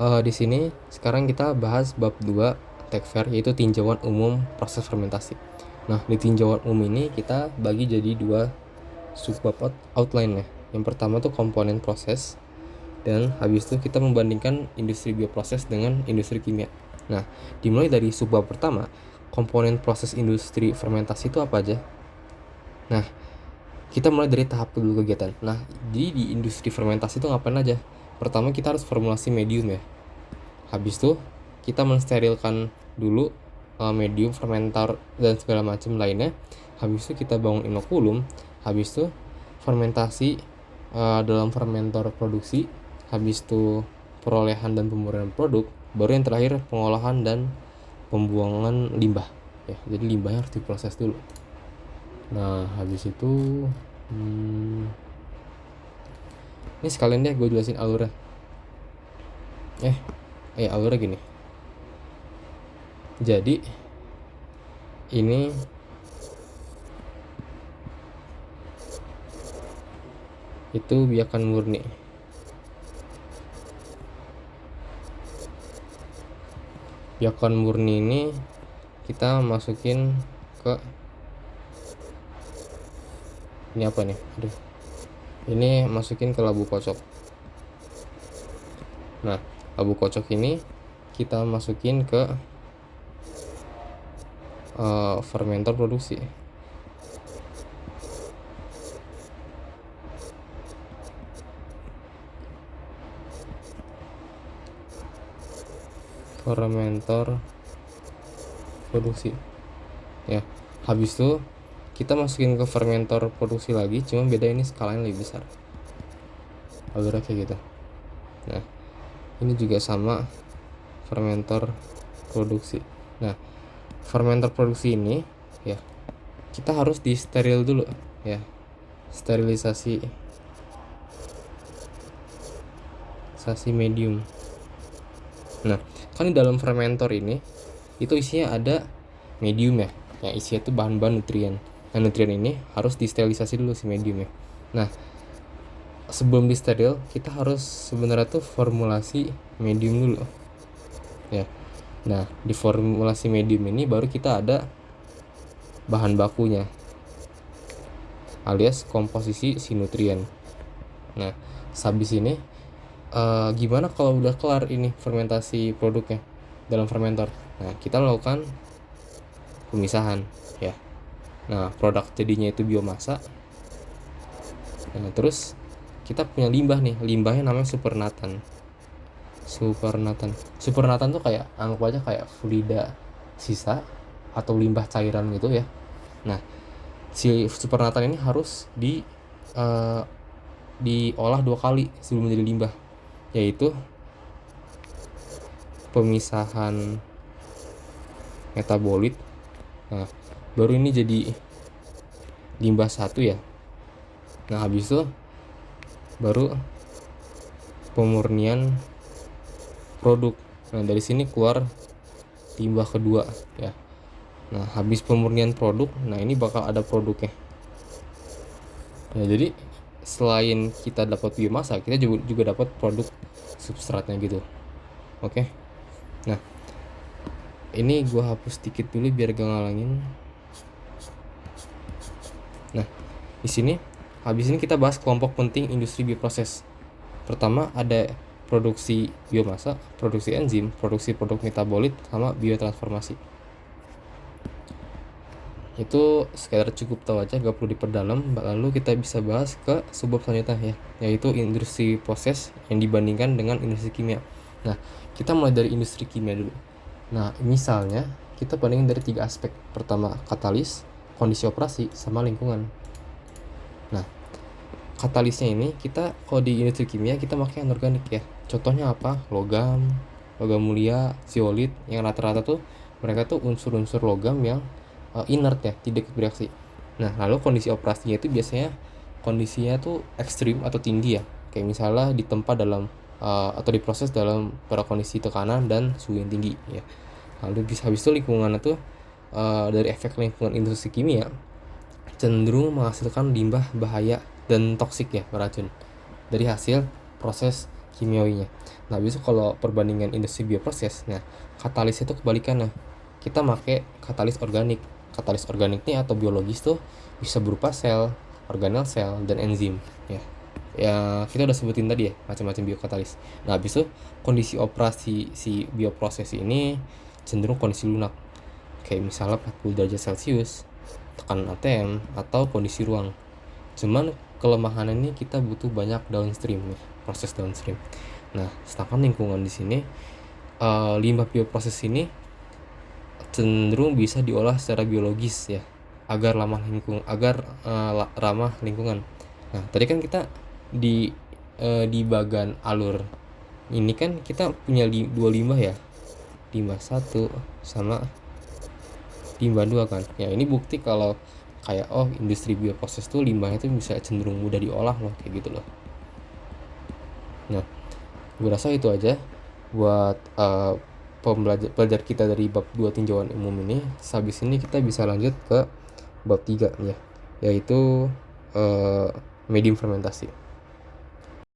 Di sini sekarang kita bahas bab 2 TechFair, yaitu tinjauan umum proses fermentasi. Nah, di tinjauan umum ini kita bagi jadi 2 subbab outline ya. Yang pertama tuh komponen proses, dan habis itu kita membandingkan industri bioproses dengan industri kimia. Nah, dimulai dari subbab pertama, komponen proses industri fermentasi itu apa aja? Nah, kita mulai dari tahap dulu kegiatan. Nah, jadi di industri fermentasi itu ngapain aja? Pertama kita harus formulasi medium ya. Habis itu kita mensterilkan dulu medium, fermentar, dan segala macam lainnya. Habis itu kita bangun inokulum. Habis itu fermentasi dalam fermentor produksi. Habis itu perolehan dan pemurnian produk. Baru yang terakhir pengolahan dan pembuangan limbah ya. Jadi limbahnya harus diproses dulu. Nah, habis itu ini sekalian deh gue jelasin alurnya. Alurnya gini. Jadi ini itu biakan murni. Biakan murni ini kita masukin ke ini apa nih? Ini masukin ke labu kocok. Nah, labu kocok ini kita masukin ke fermentor produksi. Fermentor produksi. Ya, habis itu kita masukin ke fermentor produksi lagi, cuma beda ini skalanya lebih besar. Alurnya kayak gitu. Nah, ini juga sama fermentor produksi. Nah, fermentor produksi ini ya kita harus di steril dulu ya. Sterilisasi medium. Nah, kan di dalam fermentor ini itu isinya ada medium ya. Yang isinya itu bahan-bahan nutrien. Nah, nutrien ini harus disterilisasi dulu si medium ya. Nah, sebelum disteril kita harus sebenarnya tuh formulasi medium dulu ya. Nah, di formulasi medium ini baru kita ada bahan bakunya alias komposisi si nutrien. Nah, habis ini gimana kalau udah kelar ini fermentasi produknya dalam fermentor? Nah, kita lakukan pemisahan ya. Nah, produk jadinya itu biomasa. Nah, terus kita punya limbah nih. Limbahnya namanya supernatan. Supernatan tuh kayak anggap aja kayak fluida sisa atau limbah cairan gitu ya. Nah, si supernatan ini harus diolah 2 kali sebelum menjadi limbah, yaitu pemisahan metabolit. Nah, baru ini jadi limbah 1 ya. Nah, habis itu baru pemurnian produk. Nah, dari sini keluar limbah kedua ya. Nah, habis pemurnian produk, nah ini bakal ada produknya. Nah, jadi selain kita dapat biomasa, kita juga dapat produk substratnya gitu. Oke. Nah, ini gue hapus sedikit dulu biar gak ngalangin. Nah, di sini habis ini kita bahas kelompok penting industri bioproses. Pertama ada produksi biomasa, produksi enzim, produksi produk metabolit, sama biotransformasi. Itu sekedar cukup tahu aja, gak perlu diperdalam. Lalu kita bisa bahas ke subbab selanjutnya ya, yaitu industri proses yang dibandingkan dengan industri kimia. Nah, kita mulai dari industri kimia dulu. Nah, misalnya kita bandingin dari 3 aspek. Pertama, katalis, kondisi operasi, sama lingkungan. Nah, katalisnya ini kita kalau di industri kimia kita pakai anorganik ya. Contohnya apa? Logam mulia, zeolit, yang rata-rata tuh mereka tuh unsur-unsur logam yang inert ya, tidak bereaksi. Nah, lalu kondisi operasinya itu biasanya kondisinya tuh ekstrim atau tinggi ya. Kayak misalnya ditempa dalam atau diproses dalam pada kondisi tekanan dan suhu yang tinggi ya. Lalu habis itu lingkungannya tuh dari efek lingkungan industri kimia cenderung menghasilkan limbah bahaya dan toksik ya, beracun dari hasil proses kimiawinya. Nah, besok kalau perbandingan industri bioproses, nah katalis itu kebalikannya. Kita pakai katalis organik. Katalis organik nih atau biologis tuh bisa berupa sel, organel sel, dan enzim ya. Ya, kita udah sebutin tadi ya macam-macam biokatalis. Nah, habis itu kondisi operasi si bioproses ini cenderung kondisi lunak. Kayak misalnya 40 derajat Celcius, tekanan ATM, atau kondisi ruang. Cuman kelemahannya ini kita butuh banyak downstream nih, proses downstream. Nah, sedangkan lingkungan di sini limbah bioproses ini cenderung bisa diolah secara biologis ya, agar ramah lingkungan. Nah, tadi kan kita di bagian alur ini kan kita punya dua limbah ya, limbah 1 sama limbah 2 kan. Ya, ini bukti kalau kayak industri bioproses tuh limbahnya tuh bisa cenderung mudah diolah loh, kayak gitu loh. Nah, gue rasa itu aja buat pembelajar kita dari bab 2 tinjauan umum ini. Habis ini kita bisa lanjut ke bab 3 ya, yaitu medium fermentasi.